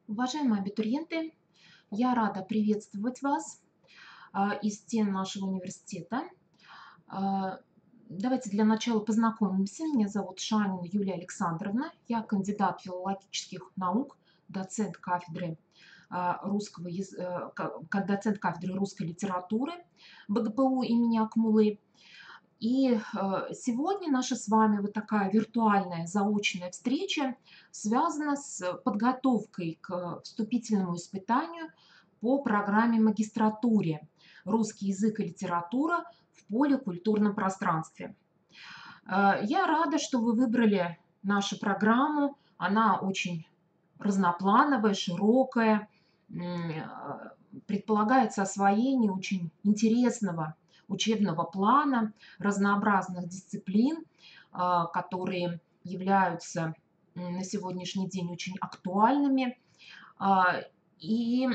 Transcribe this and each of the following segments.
Уважаемые абитуриенты, я рада приветствовать вас из стен нашего университета. А, Давайте для начала познакомимся. Меня зовут Шанина Юлия Александровна. Я кандидат филологических наук, доцент кафедры доцент кафедры русской литературы БГПУ имени Акмулы. И сегодня наша с вами вот такая виртуальная заочная встреча связана с подготовкой к вступительному испытанию по программе магистратуре «Русский язык и литература в поликультурном пространстве». Я рада, что вы выбрали нашу программу. Она очень разноплановая, широкая, предполагается освоение очень интересного учебного плана, разнообразных дисциплин, которые являются на сегодняшний день очень актуальными. И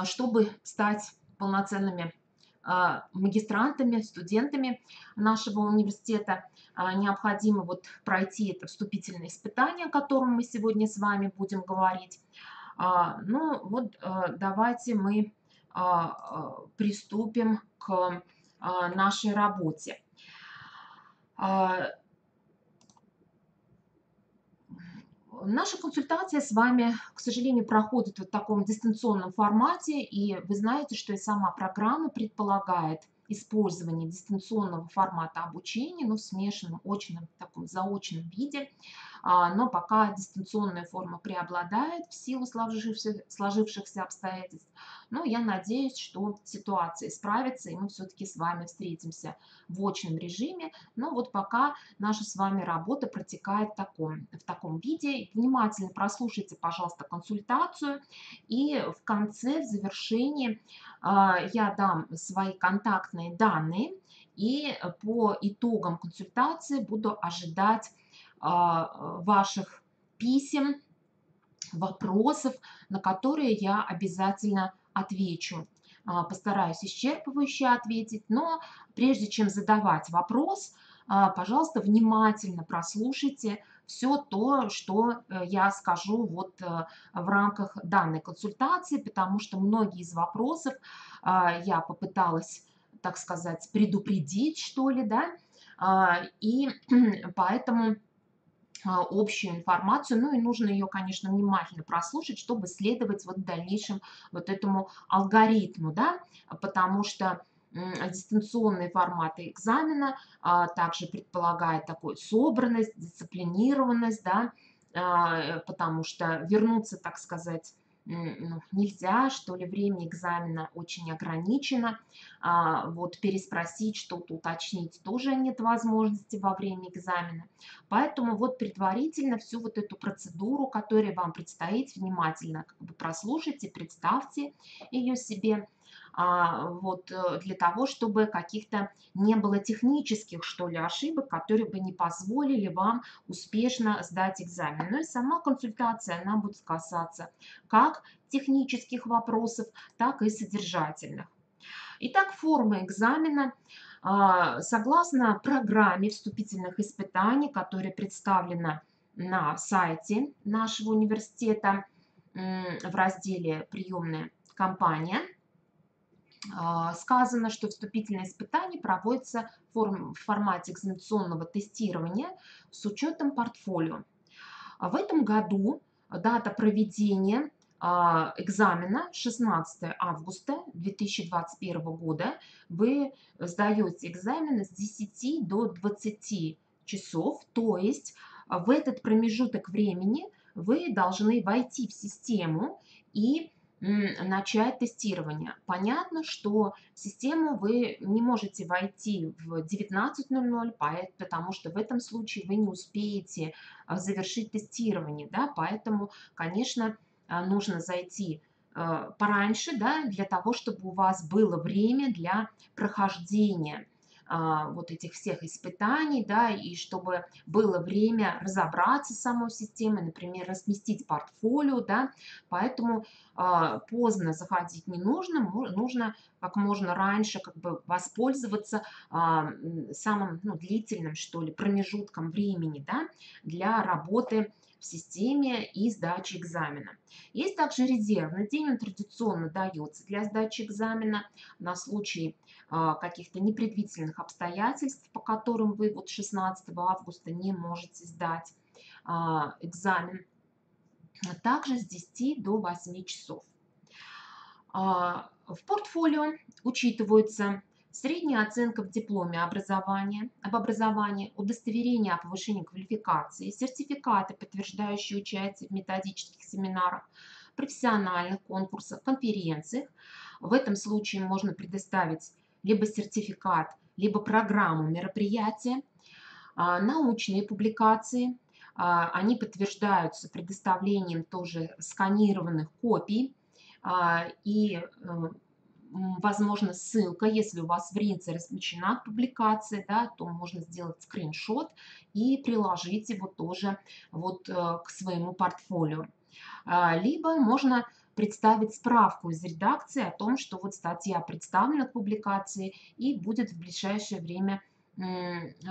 чтобы стать полноценными магистрантами, студентами нашего университета, необходимо вот пройти это вступительное испытание, о котором мы сегодня с вами будем говорить. Ну вот давайте мы приступим к нашей работе. Наша консультация с вами, к сожалению, проходит в таком дистанционном формате, и вы знаете, что и сама программа предполагает использование дистанционного формата обучения, но в смешанном, очном, таком заочном виде. Но пока дистанционная форма преобладает в силу сложившихся обстоятельств. Но я надеюсь, что ситуация исправится, и мы все-таки с вами встретимся в очном режиме. Но вот пока наша с вами работа протекает в таком виде. Внимательно прослушайте, пожалуйста, консультацию. И в конце, в завершении, я дам свои контактные данные. И по итогам консультации буду ожидать ваших писем, вопросов, на которые я обязательно отвечу. Постараюсь исчерпывающе ответить, но прежде чем задавать вопрос, пожалуйста, внимательно прослушайте все то, что я скажу вот в рамках данной консультации, потому что многие из вопросов я попыталась, так сказать, предупредить, что ли, да, и поэтому общую информацию, ну и нужно ее, конечно, внимательно прослушать, чтобы следовать вот в дальнейшем вот этому алгоритму, да, потому что дистанционные форматы экзамена также предполагает такую собранность, дисциплинированность, да, потому что вернуться, так сказать, ну, нельзя, что ли, время экзамена очень ограничено, вот переспросить что-то, уточнить тоже нет возможности во время экзамена. Поэтому вот предварительно всю вот эту процедуру, которая вам предстоит, внимательно как бы прослушайте, представьте ее себе, вот для того, чтобы каких-то не было технических, что ли, ошибок, которые бы не позволили вам успешно сдать экзамен. Ну и сама консультация, она будет касаться как технических вопросов, так и содержательных. Итак, форма экзамена. Согласно программе вступительных испытаний, которая представлена на сайте нашего университета в разделе «Приемная кампания», сказано, что вступительные испытания проводятся в формате экзаменационного тестирования с учетом портфолио. В этом году дата проведения экзамена 16 августа 2021 года. Вы сдаете экзамены с 10 до 20 часов, то есть в этот промежуток времени вы должны войти в систему и начать тестирование. Понятно, что в систему вы не можете войти в 19:00, потому что в этом случае вы не успеете завершить тестирование, да, поэтому, конечно, нужно зайти пораньше, да, для того, чтобы у вас было время для прохождения вот этих всех испытаний, да, и чтобы было время разобраться с самой системой, например, разместить портфолио, да, поэтому поздно заходить не нужно, нужно как можно раньше как бы воспользоваться самым, ну, длительным, что ли, промежутком времени, да, для работы в системе и сдачи экзамена. Есть также резервный день, он традиционно дается для сдачи экзамена на случай каких-то непредвиденных обстоятельств, по которым вы вот 16 августа не можете сдать экзамен. Также с 10 до 8 часов. В портфолио учитываются средняя оценка в дипломе об образовании, удостоверение о повышении квалификации, сертификаты, подтверждающие участие в методических семинарах, профессиональных конкурсах, конференциях. В этом случае можно предоставить либо сертификат, либо программу мероприятия, научные публикации. Они подтверждаются предоставлением тоже сканированных копий и возможно, ссылка, если у вас в Ринце размещена публикация, да, то можно сделать скриншот и приложить его тоже вот к своему портфолио. Либо можно представить справку из редакции о том, что вот статья представлена к публикации и будет в ближайшее время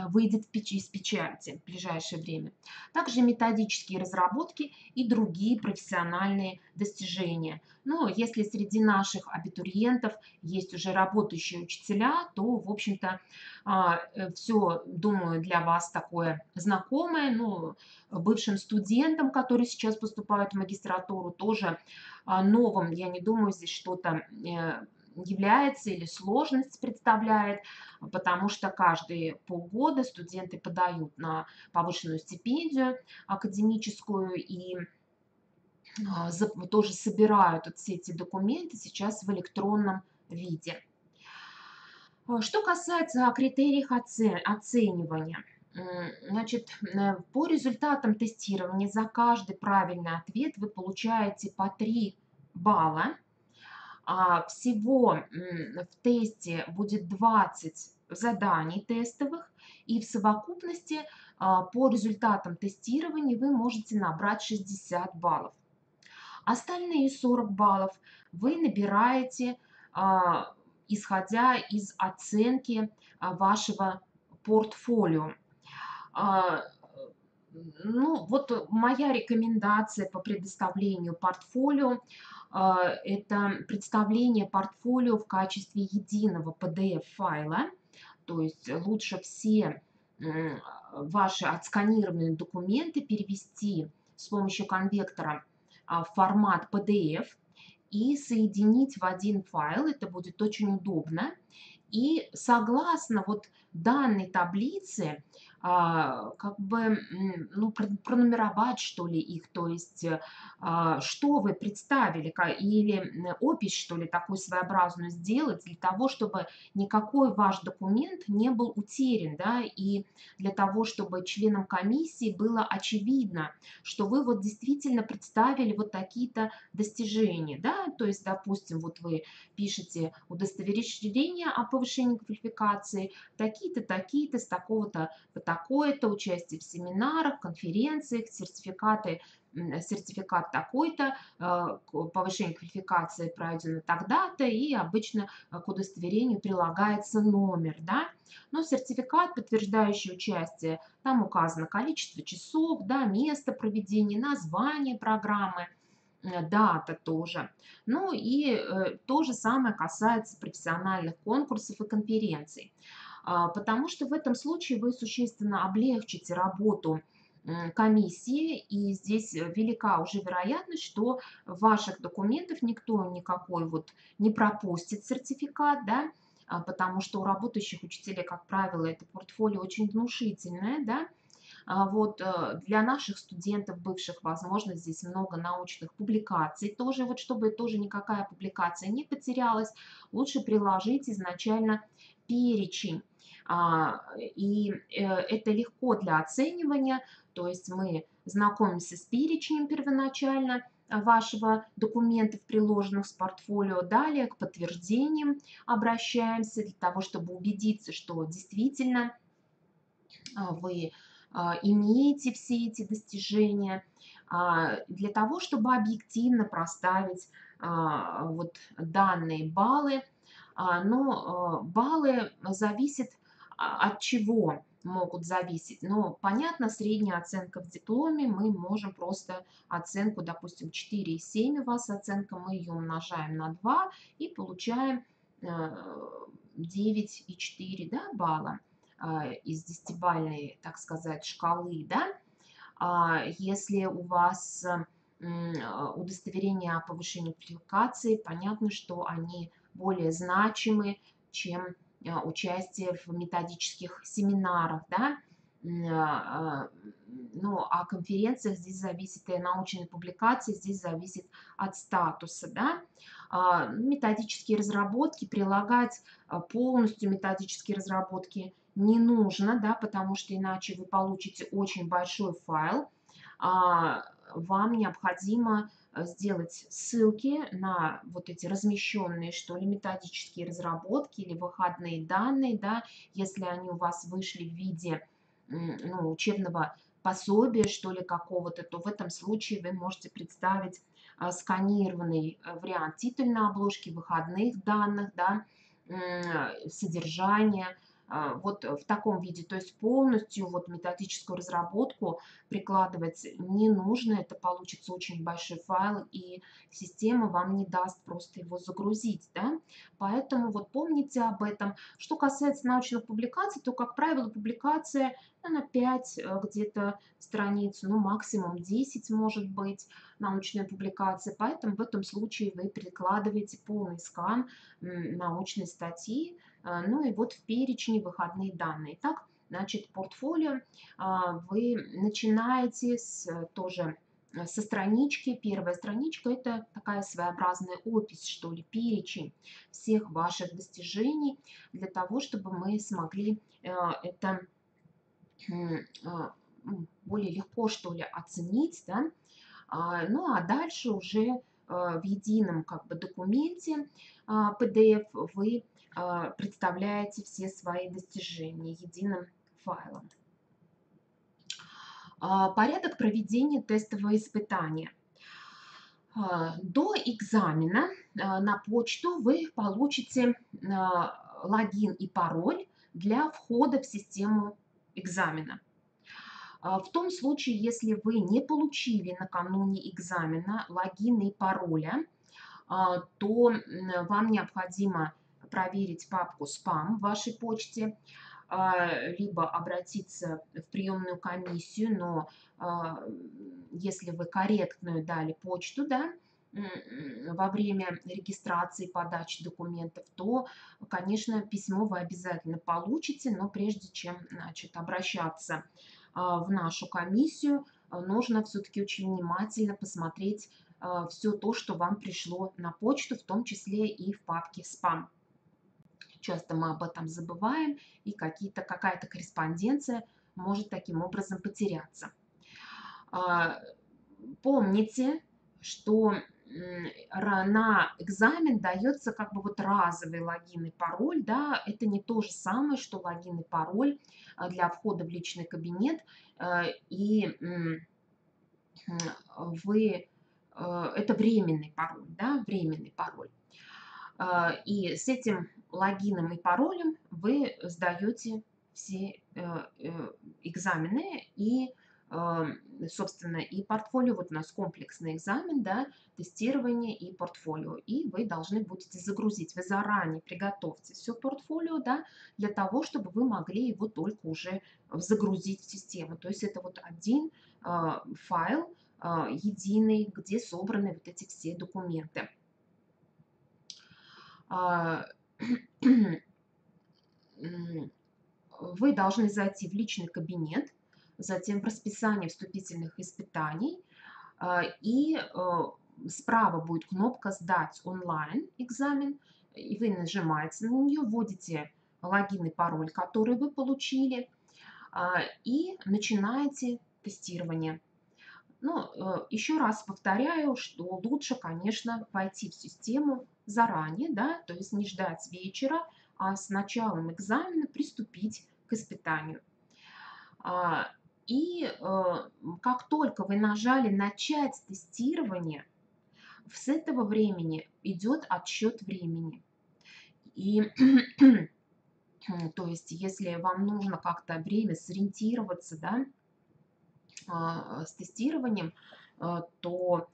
выйдет из печати в ближайшее время. Также методические разработки и другие профессиональные достижения. Но если среди наших абитуриентов есть уже работающие учителя, то, в общем-то, все, думаю, для вас такое знакомое. Ну, бывшим студентам, которые сейчас поступают в магистратуру, тоже новым, я не думаю, здесь что-то является или сложность представляет, потому что каждые полгода студенты подают на повышенную стипендию академическую и тоже собирают вот все эти документы сейчас в электронном виде. Что касается критериев оценивания, значит, по результатам тестирования за каждый правильный ответ вы получаете по 3 балла. Всего в тесте будет 20 заданий тестовых, и в совокупности по результатам тестирования вы можете набрать 60 баллов. Остальные 40 баллов вы набираете, исходя из оценки вашего портфолио. Ну, вот моя рекомендация по предоставлению портфолио – это представление портфолио в качестве единого PDF-файла, то есть лучше все ваши отсканированные документы перевести с помощью конвектора в формат PDF и соединить в один файл. Это будет очень удобно. И согласно вот данной таблице, как бы, ну, пронумеровать, что ли, их, то есть, что вы представили, или опись, что ли, такую своеобразную сделать для того, чтобы никакой ваш документ не был утерян, да, и для того, чтобы членам комиссии было очевидно, что вы вот действительно представили вот такие-то достижения, да, то есть, допустим, вот вы пишете удостоверение о повышении квалификации, такие-то, такие-то, с такого-то по такое-то, участие в семинарах, конференциях, сертификат такой-то, повышение квалификации пройдено тогда-то, и обычно к удостоверению прилагается номер, да. Но сертификат, подтверждающий участие, там указано количество часов, да, место проведения, название программы, дата тоже. Ну и то же самое касается профессиональных конкурсов и конференций, потому что в этом случае вы существенно облегчите работу комиссии, и здесь велика уже вероятность, что ваших документов никто никакой вот не пропустит сертификат, да, потому что у работающих учителей, как правило, это портфолио очень внушительное, да. Вот для наших студентов бывших, возможно, здесь много научных публикаций. Тоже вот, чтобы тоже никакая публикация не потерялась, лучше приложить изначально перечень. И это легко для оценивания, то есть мы знакомимся с перечнем первоначально вашего документов, приложенных с портфолио. Далее к подтверждениям обращаемся для того, чтобы убедиться, что действительно вы имеете все эти достижения, для того, чтобы объективно проставить вот данные баллы. Но баллы зависят от чего? могут зависеть. Но, понятно, средняя оценка в дипломе, мы можем просто оценку, допустим, 4,7 у вас оценка, мы ее умножаем на 2 и получаем 9,4, да, балла из 10-бальной, так сказать, шкалы, да. Если у вас удостоверения о повышении квалификации, понятно, что они более значимы, чем участие в методических семинарах, да. Ну, о конференциях здесь зависит и научной публикации, здесь зависит от статуса, да. Методические разработки, прилагать полностью методические разработки не нужно, да, потому что иначе вы получите очень большой файл. Вам необходимо сделать ссылки на вот эти размещенные, что ли, методические разработки или выходные данные, да, если они у вас вышли в виде ну, учебного пособия, что ли, какого-то, то в этом случае вы можете представить сканированный вариант титульной обложки, выходных данных, да, содержания, вот в таком виде. То есть полностью вот методическую разработку прикладывать не нужно, это получится очень большой файл, и система вам не даст просто его загрузить, да. Поэтому вот помните об этом. Что касается научных публикаций, то, как правило, публикация на 5 где-то страниц, ну, максимум 10 может быть научная публикация. Поэтому в этом случае вы прикладываете полный скан научной статьи, ну и вот в перечне выходные данные. Итак, значит, портфолио вы начинаете тоже со странички. Первая страничка – это такая своеобразная опись, что ли, перечень всех ваших достижений, для того, чтобы мы смогли это более легко, что ли, оценить, да. Ну а дальше уже в едином как бы документе PDF вы представляете все свои достижения единым файлом. Порядок проведения тестового испытания. До экзамена на почту вы получите логин и пароль для входа в систему экзамена. В том случае, если вы не получили накануне экзамена логина и пароля, то вам необходимо проверить папку «Спам» в вашей почте, либо обратиться в приемную комиссию, но если вы корректную дали почту, да, во время регистрации и подачи документов, то, конечно, письмо вы обязательно получите, но прежде чем, значит, обращаться в нашу комиссию, нужно все-таки очень внимательно посмотреть все то, что вам пришло на почту, в том числе и в папке «Спам». Часто мы об этом забываем, и какая-то корреспонденция может таким образом потеряться. Помните, что на экзамен дается как бы вот разовый логин и пароль, да, это не то же самое, что логин и пароль для входа в личный кабинет, и это временный пароль, да, временный пароль. И с этим логином и паролем вы сдаете все экзамены и, собственно, и портфолио. Вот у нас комплексный экзамен, да, тестирование и портфолио. И вы должны будете загрузить. Вы заранее приготовьте все портфолио, да, для того, чтобы вы могли его только уже загрузить в систему. То есть это вот один файл единый, где собраны вот эти все документы. Вы должны зайти в личный кабинет, затем в расписание вступительных испытаний, и справа будет кнопка «Сдать онлайн экзамен», и вы нажимаете на нее, вводите логин и пароль, который вы получили, и начинаете тестирование. Ну, еще раз повторяю, что лучше, конечно, войти в систему заранее, да, то есть не ждать вечера, а с началом экзамена приступить к испытанию. И как только вы нажали «Начать тестирование», с этого времени идет отсчет времени. И То есть, если вам нужно как-то время сориентироваться, да, с тестированием, то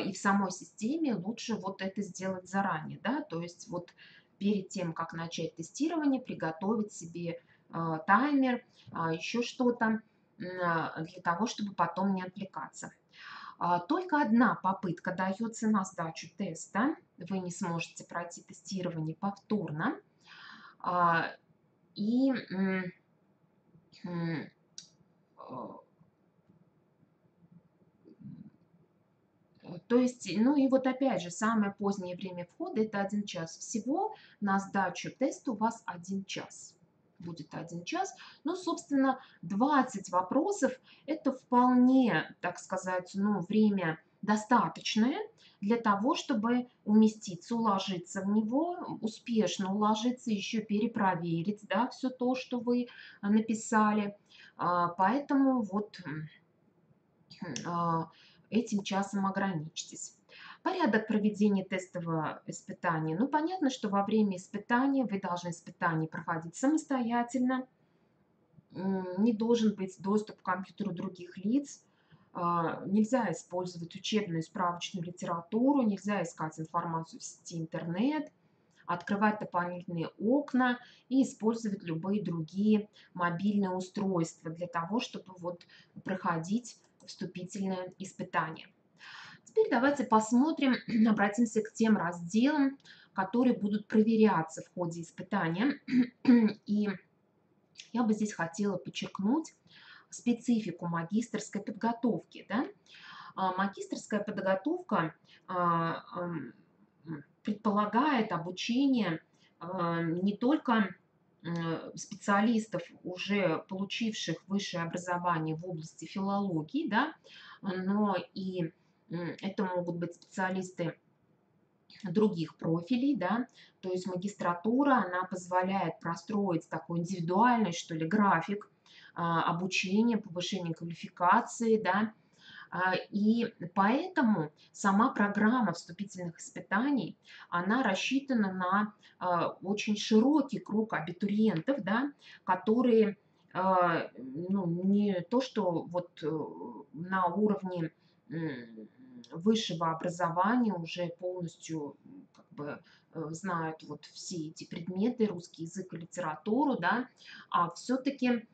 и в самой системе лучше вот это сделать заранее, да, то есть вот перед тем, как начать тестирование, приготовить себе таймер, еще что-то для того, чтобы потом не отвлекаться. Только одна попытка дается на сдачу теста, вы не сможете пройти тестирование повторно. А, И м, э, то есть, ну и вот опять же, самое позднее время входа — это 1 час. Всего на сдачу теста у вас 1 час. Будет 1 час. Ну, собственно, 20 вопросов — это вполне, так сказать, ну, время достаточное для того, чтобы уместиться, уложиться в него, успешно уложиться, еще перепроверить, да, все то, что вы написали. Поэтому вот а, этим часом ограничьтесь. Порядок проведения тестового испытания. Ну, понятно, что во время испытания вы должны испытание проходить самостоятельно. Не должен быть доступ к компьютеру других лиц. Нельзя использовать учебную справочную литературу, нельзя искать информацию в сети интернет, открывать дополнительные окна и использовать любые другие мобильные устройства для того, чтобы вот проходить вступительное испытание. Теперь давайте посмотрим, обратимся к тем разделам, которые будут проверяться в ходе испытания. И я бы здесь хотела подчеркнуть специфику магистерской подготовки. Да? Магистерская подготовка предполагает обучение не только специалистов, уже получивших высшее образование в области филологии, да, но и это могут быть специалисты других профилей, да, то есть магистратура, она позволяет простроить такой индивидуальный, что ли, график обучения, повышения квалификации, да, и поэтому сама программа вступительных испытаний, она рассчитана на очень широкий круг абитуриентов, да, которые ну, не то, что вот на уровне высшего образования уже полностью как бы знают вот все эти предметы, русский язык и литературу, да, а все-таки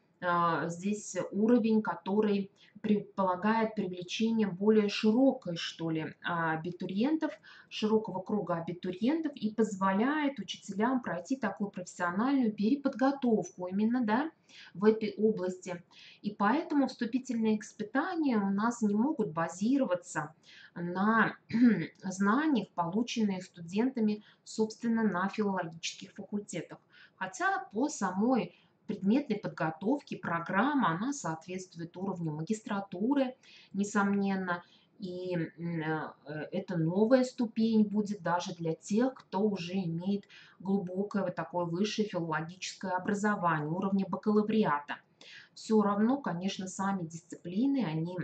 здесь уровень, который предполагает привлечение более широкой, что ли, абитуриентов, широкого круга абитуриентов и позволяет учителям пройти такую профессиональную переподготовку именно, да, в этой области. И поэтому вступительные испытания у нас не могут базироваться на знаниях, полученных студентами, собственно, на филологических факультетах. Хотя по самой предметной подготовки программа, она соответствует уровню магистратуры, несомненно, и это новая ступень будет даже для тех, кто уже имеет глубокое вот такое высшее филологическое образование, уровня бакалавриата. Все равно, конечно, сами дисциплины, они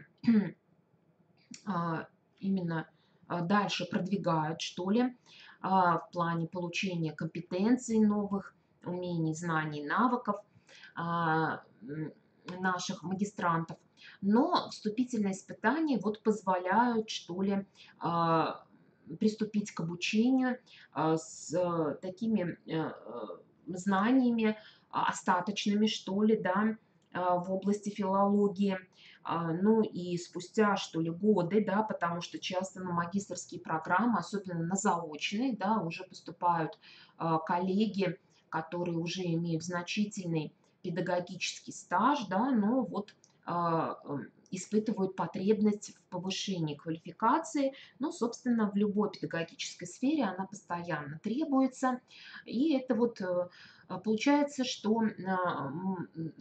именно дальше продвигают, что ли, в плане получения компетенций новых, умений, знаний, навыков наших магистрантов. Но вступительные испытания вот позволяют, что ли, приступить к обучению с такими знаниями остаточными, что ли, да, в области филологии. Ну и спустя, что ли, годы, да, потому что часто на магистерские программы, особенно на заочные, да, уже поступают коллеги, которые уже имеют значительный педагогический стаж, да, но вот испытывают потребность в повышении квалификации. Ну, собственно, в любой педагогической сфере она постоянно требуется. И это вот получается, что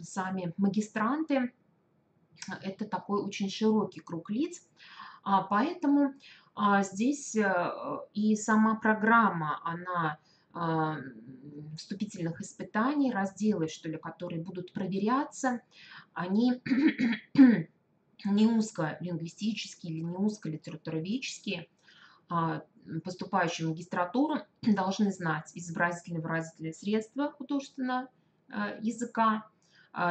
сами магистранты — это такой очень широкий круг лиц, поэтому здесь и сама программа, она вступительных испытаний, разделы, что ли, которые будут проверяться, они не узколингвистические или не узколитературоведческие. Поступающие в магистратуру должны знать изобразительно-выразительные средства художественного языка,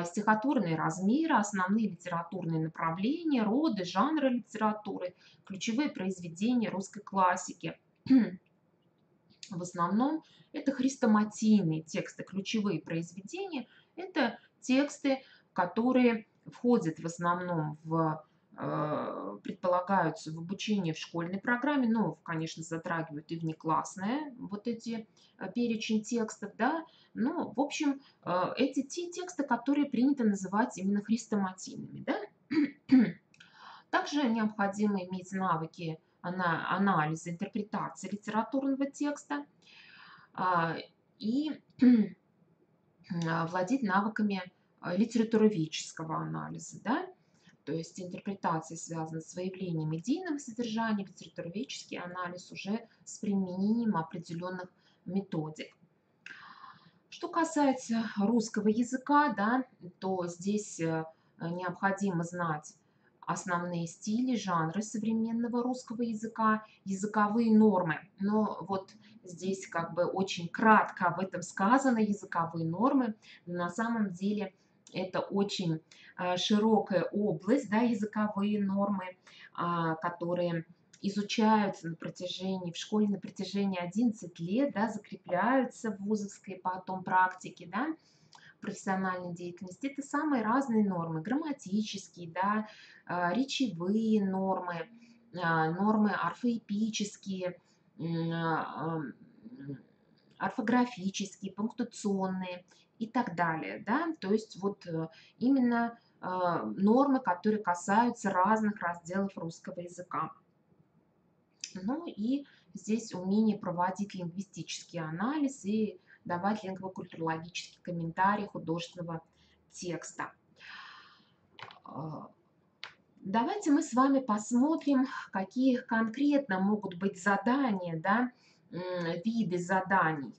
стихотворные размеры, основные литературные направления, роды, жанры литературы, ключевые произведения русской классики. В основном это хрестоматийные тексты, ключевые произведения. Это тексты, которые входят в основном предполагаются в обучении в школьной программе, но, конечно, затрагивают и внеклассные вот эти перечень текстов, да. Но, в общем, эти те тексты, которые принято называть именно хрестоматийными, да. Также необходимо иметь навыки анализа, интерпретации литературного текста, а, и владеть навыками литературоведческого анализа, да, то есть интерпретация связана с выявлением идейного содержания, литературоведческий анализ уже с применением определенных методик. Что касается русского языка, да, то здесь необходимо знать основные стили, жанры современного русского языка, языковые нормы. Но вот здесь как бы очень кратко об этом сказано, языковые нормы. На самом деле это очень широкая область, да, языковые нормы, которые изучаются в школе на протяжении 11 лет, да, закрепляются в вузовской потом практике, да, профессиональной деятельности. Это самые разные нормы, грамматические, да, речевые нормы, нормы орфоэпические, орфографические, пунктуационные и так далее, да, то есть вот именно нормы, которые касаются разных разделов русского языка. Ну и здесь умение проводить лингвистический анализ и давать лингвокультурологический комментарий художественного текста. Давайте мы с вами посмотрим, какие конкретно могут быть задания, да, виды заданий.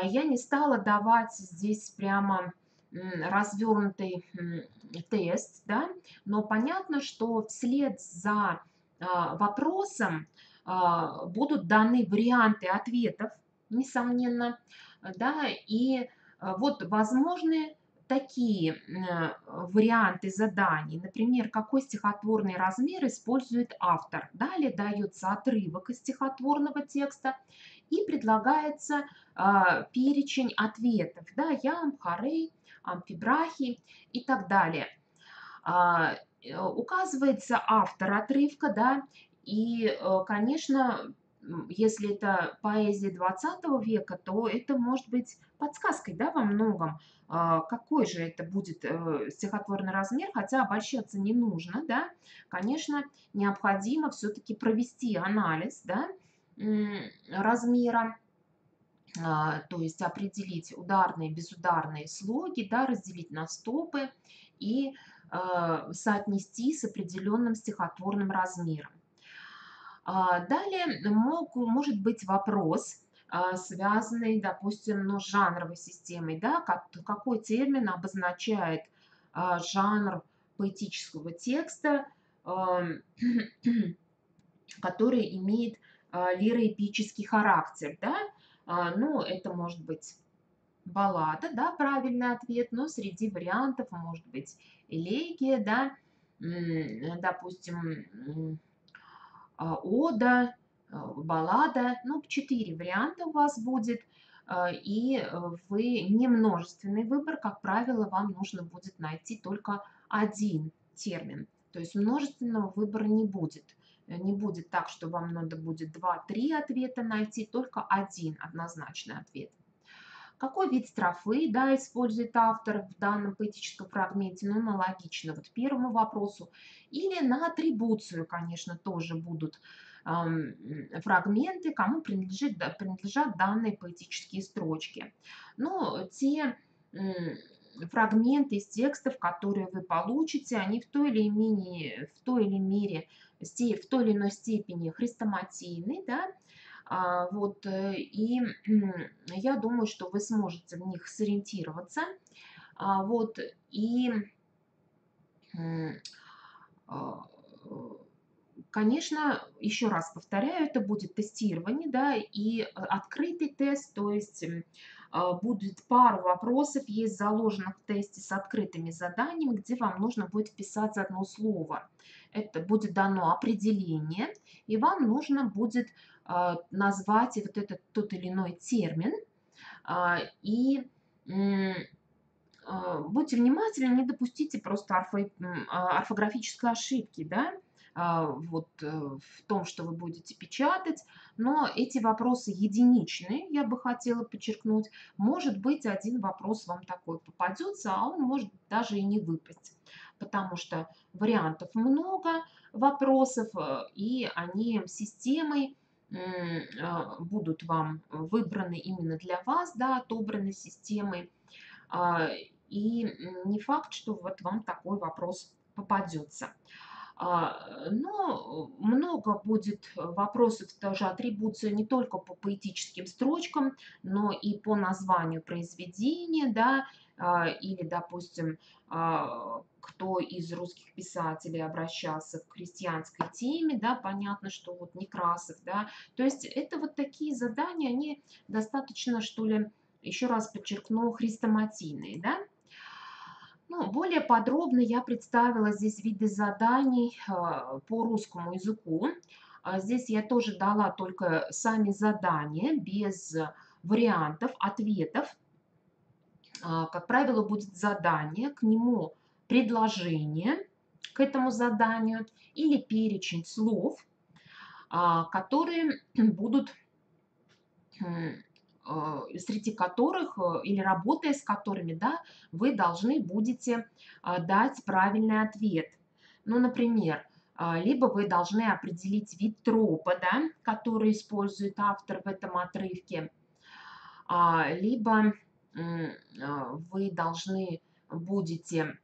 Я не стала давать здесь прямо развернутый тест, да, но понятно, что вслед за вопросом будут даны варианты ответов, несомненно, да, и вот возможны такие варианты заданий, например, какой стихотворный размер использует автор. Далее дается отрывок из стихотворного текста и предлагается перечень ответов, да, ям, харей, амфибрахи и так далее. Указывается автор отрывка, да, и, конечно, если это поэзия 20 века, то это может быть подсказкой, да, во многом, какой же это будет стихотворный размер, хотя обольщаться не нужно, да. Конечно, необходимо все-таки провести анализ, да, размера, то есть определить ударные, безударные слоги, да, разделить на стопы и соотнести с определенным стихотворным размером. Далее может быть вопрос, связанный, допустим, ну, с жанровой системой, да, какой термин обозначает жанр поэтического текста, который имеет лироэпический характер, да. Ну, это может быть баллада, да, правильный ответ, но среди вариантов может быть элегия, да, допустим, ода, баллада, ну, 4 варианта у вас будет, и вы не множественный выбор, как правило, вам нужно будет найти только один термин, то есть множественного выбора не будет. Не будет так, что вам надо будет 2-3 ответа найти, только один однозначный ответ. Какой вид строфы, да, использует автор в данном поэтическом фрагменте? Ну, аналогично вот первому вопросу. Или на атрибуцию, конечно, тоже будут фрагменты, кому принадлежат данные поэтические строчки. Но те фрагменты из текстов, которые вы получите, они в той или иной степени хрестоматийны, да, вот, и я думаю, что вы сможете в них сориентироваться. Вот, и, а, конечно, еще раз повторяю, это будет тестирование, да, и открытый тест, то есть будет пару вопросов, есть заложено в тесте с открытыми заданиями, где вам нужно будет вписать одно слово. Это будет дано определение, и вам нужно будет назвать вот этот тот или иной термин. И будьте внимательны, не допустите просто орфографической ошибки, да, в том, что вы будете печатать, но эти вопросы единичные, я бы хотела подчеркнуть. Может быть, один вопрос вам такой попадется, а он может даже и не выпасть, потому что вариантов много вопросов, и они системой будут вам выбраны именно для вас, да, отобраны системой. А, И не факт, что вот вам такой вопрос попадется. Но много будет вопросов, тоже атрибуция не только по поэтическим строчкам, но и по названию произведения, да, или, допустим, кто из русских писателей обращался к крестьянской теме, да, понятно, что вот Некрасов, да, то есть это вот такие задания, они достаточно, что ли, еще раз подчеркну, хрестоматийные, да. Ну, более подробно я представила здесь виды заданий по русскому языку. Здесь я тоже дала только сами задания, без вариантов, ответов. Как правило, будет задание, к нему предложение к этому заданию или перечень слов, которые будут среди которых или работая с которыми, да, вы должны будете дать правильный ответ. Ну, например, либо вы должны определить вид тропа, да, который использует автор в этом отрывке, либо вы должны будете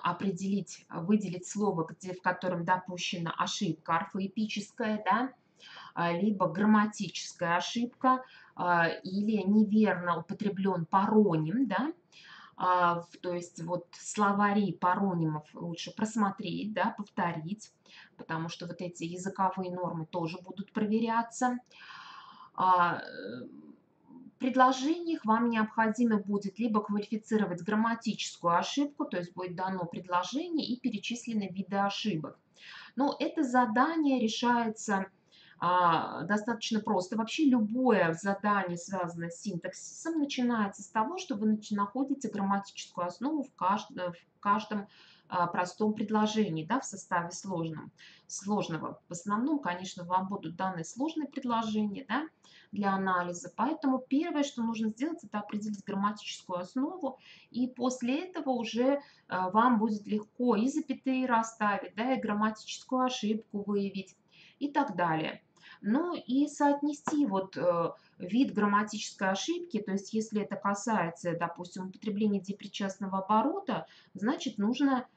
определить, выделить слово, в котором допущена ошибка орфоэпическая, да, либо грамматическая ошибка, или неверно употреблен пароним, да, то есть вот словари паронимов лучше просмотреть, да, повторить, потому что вот эти языковые нормы тоже будут проверяться. В предложениях вам необходимо будет либо квалифицировать грамматическую ошибку, то есть будет дано предложение и перечислены виды ошибок. Но это задание решается достаточно просто. Вообще любое задание, связанное с синтаксисом, начинается с того, что вы находите грамматическую основу в каждом простом предложении, да, в составе сложного. В основном, конечно, вам будут даны сложные предложения, да, для анализа. Поэтому первое, что нужно сделать, это определить грамматическую основу, и после этого уже вам будет легко и запятые расставить, да, и грамматическую ошибку выявить и так далее. Ну и соотнести вот вид грамматической ошибки, то есть если это касается, допустим, употребления депричастного оборота, значит нужно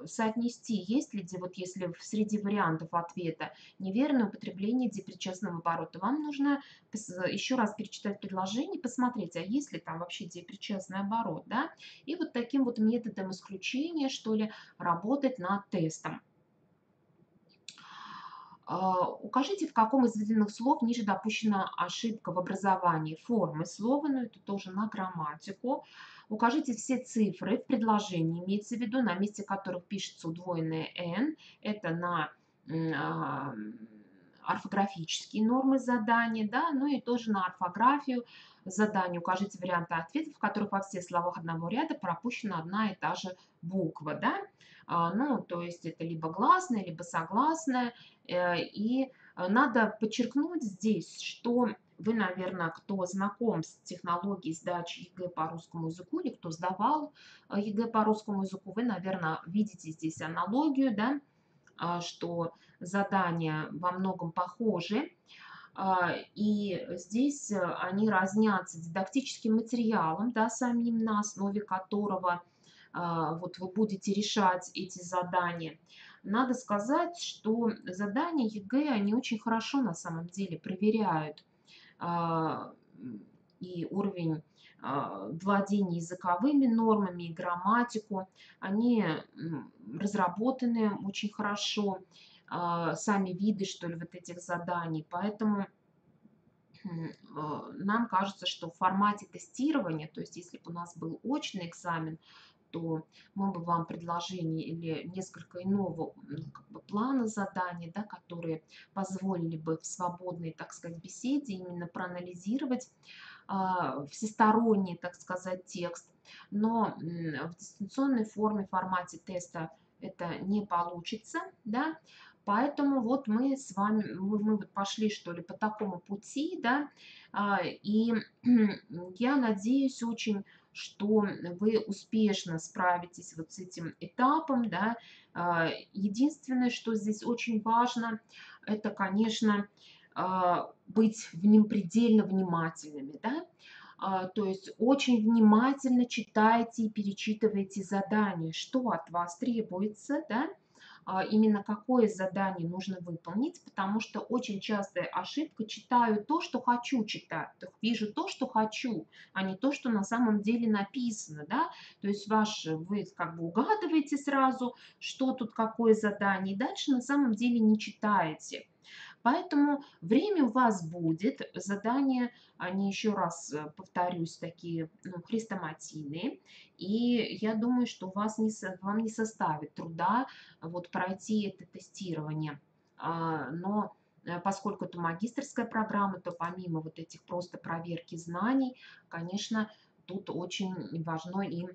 соотнести, есть ли, вот если среди вариантов ответа неверное употребление депричастного оборота, вам нужно еще раз перечитать предложение, посмотреть, а есть ли там вообще депричастный оборот, да, и вот таким вот методом исключения, что ли, работать над тестом. Укажите, в каком из выделенных слов ниже допущена ошибка в образовании формы слова, но это тоже на грамматику. Укажите все цифры в предложении, имеется в виду, на месте которых пишется удвоенное «н». Это на орфографические нормы задания, да, ну и тоже на орфографию задания. Укажите варианты ответов, в которых во всех словах одного ряда пропущена одна и та же буква, да. Ну, то есть это либо гласная, либо согласная. И надо подчеркнуть здесь, что вы, наверное, кто знаком с технологией сдачи ЕГЭ по русскому языку или кто сдавал ЕГЭ по русскому языку, вы, наверное, видите здесь аналогию, да, что задания во многом похожи. И здесь они разнятся дидактическим материалом, да, самим, на основе которого вот вы будете решать эти задания. Надо сказать, что задания ЕГЭ, они очень хорошо на самом деле проверяют и уровень владения языковыми нормами, и грамматику. Они разработаны очень хорошо, сами виды, что ли, вот этих заданий. Поэтому нам кажется, что в формате тестирования, то есть если бы у нас был очный экзамен, то мы бы вам предложили или несколько иного как бы плана заданий, да, которые позволили бы в свободной, так сказать, беседе именно проанализировать всесторонний, так сказать, текст. Но в дистанционной форме, в формате теста это не получится, да, поэтому вот мы с вами, мы вот пошли, что ли, по такому пути, да, и я надеюсь очень, что вы успешно справитесь вот с этим этапом, да. Единственное, что здесь очень важно, это, конечно, быть в нем предельно внимательными, да. То есть очень внимательно читайте и перечитывайте задания, что от вас требуется, да, именно какое задание нужно выполнить, потому что очень частая ошибка: читаю то, что хочу читать, вижу то, что хочу, а не то, что на самом деле написано, да. То есть вы как бы угадываете сразу, что тут какое задание, и дальше на самом деле не читаете. Поэтому время у вас будет, задания, они, еще раз повторюсь, такие, ну, хрестоматийные, и я думаю, что у вас вам не составит труда вот пройти это тестирование. Но поскольку это магистерская программа, то помимо вот этих просто проверки знаний, конечно, тут очень важно и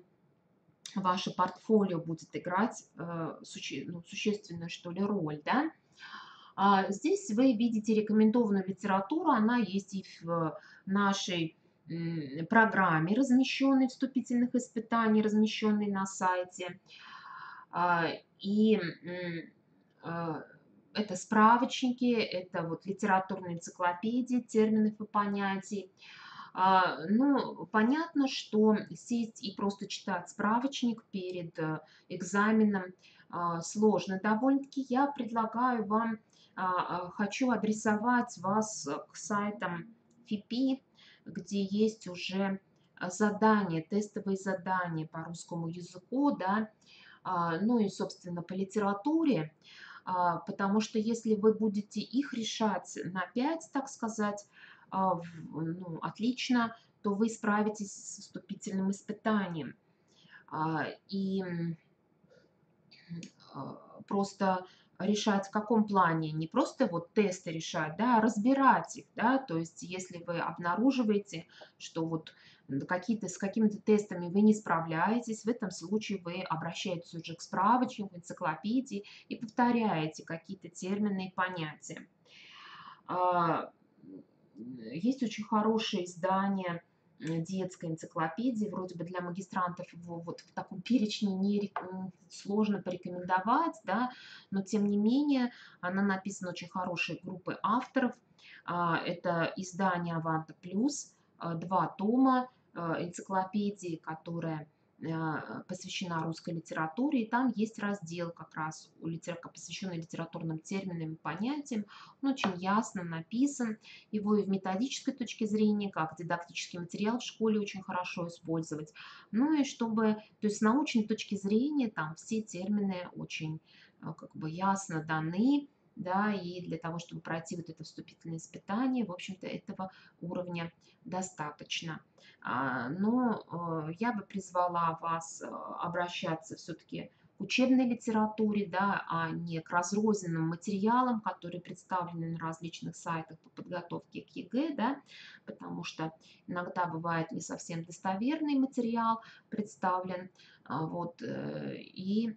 ваше портфолио будет играть существенную, что ли, роль, да. Здесь вы видите рекомендованную литературу, она есть и в нашей программе, размещенной вступительных испытаний, размещенной на сайте. А, И а, это справочники, это вот литературные энциклопедии терминов и понятий. Ну, понятно, что сесть и просто читать справочник перед экзаменом сложно довольно-таки. Я предлагаю вам, хочу адресовать вас к сайтам ФИПИ, где есть уже задания, тестовые задания по русскому языку, да, ну и, собственно, по литературе, потому что если вы будете их решать на 5, так сказать, ну, отлично, то вы справитесь с вступительным испытанием. И просто решать в каком плане, не просто вот тесты решать, да, а разбирать их, да, то есть если вы обнаруживаете, что вот с какими-то тестами вы не справляетесь, в этом случае вы обращаетесь уже к справочнику, энциклопедии и повторяете какие-то термины и понятия. А, Есть очень хорошее издание детской энциклопедии, вроде бы для магистрантов его вот в таком перечне сложно порекомендовать, да, но тем не менее она написана очень хорошей группой авторов. Это издание «Аванта Плюс», 2 тома энциклопедии, которая посвящена русской литературе, и там есть раздел как раз посвященный литературным терминам и понятиям. Он очень ясно написан, его и в методической точке зрения, как дидактический материал в школе очень хорошо использовать. Ну и чтобы, то есть с научной точки зрения, там все термины очень как бы ясно даны, да, и для того, чтобы пройти вот это вступительное испытание, в общем-то, этого уровня достаточно. Но я бы призвала вас обращаться все-таки к учебной литературе, да, а не к разрозненным материалам, которые представлены на различных сайтах по подготовке к ЕГЭ, да, потому что иногда бывает не совсем достоверный материал представлен, вот, и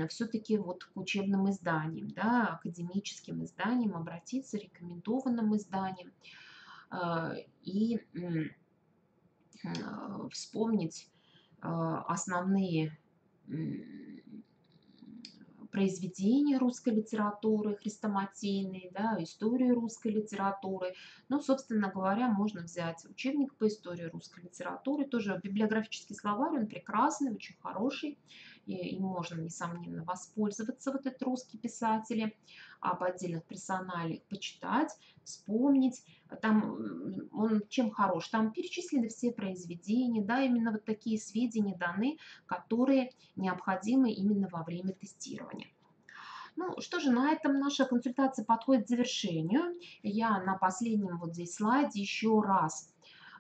все-таки вот к учебным изданиям, да, академическим изданиям обратиться, рекомендованным изданиям, и вспомнить основные произведения русской литературы, хрестоматийные, да, историю русской литературы. Ну, собственно говоря, можно взять учебник по истории русской литературы, тоже библиографический словарь, он прекрасный, очень хороший, и им можно, несомненно, воспользоваться, вот этот русский писатели, об отдельных персоналиях почитать, вспомнить. Там он чем хорош? Там перечислены все произведения, да, именно вот такие сведения даны, которые необходимы именно во время тестирования. Ну что же, на этом наша консультация подходит к завершению. Я на последнем вот здесь слайде еще раз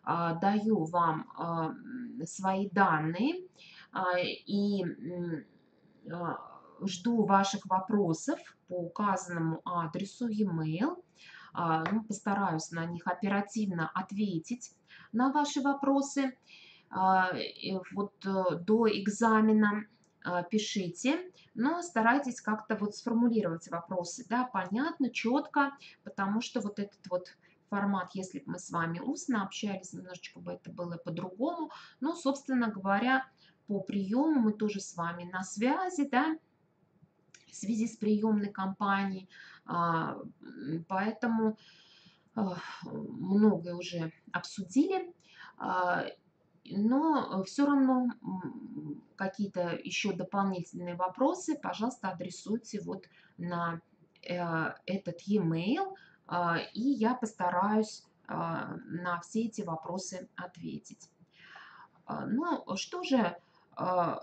даю вам свои данные и жду ваших вопросов по указанному адресу e-mail. Ну, постараюсь на них оперативно ответить на ваши вопросы. Вот до экзамена пишите, но старайтесь как-то вот сформулировать вопросы, да, понятно, четко, потому что вот этот вот формат, если бы мы с вами устно общались, немножечко бы это было по-другому. Но, собственно говоря, по приему мы тоже с вами на связи, да, в связи с приемной кампанией. Поэтому многое уже обсудили. Но все равно какие-то еще дополнительные вопросы, пожалуйста, адресуйте вот на этот e-mail, и я постараюсь на все эти вопросы ответить. Ну что же, на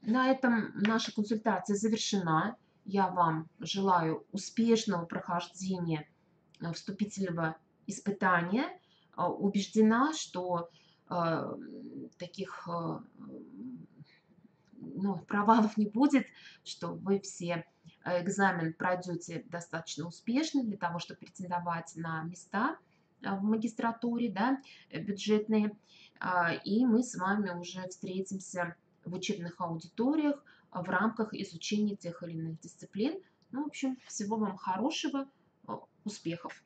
этом наша консультация завершена. Я вам желаю успешного прохождения вступительного испытания. Убеждена, что таких ну, провалов не будет, что вы все экзамен пройдете достаточно успешно для того, чтобы претендовать на места в магистратуре, да, бюджетные. И мы с вами уже встретимся в учебных аудиториях в рамках изучения тех или иных дисциплин. Ну, в общем, всего вам хорошего, успехов!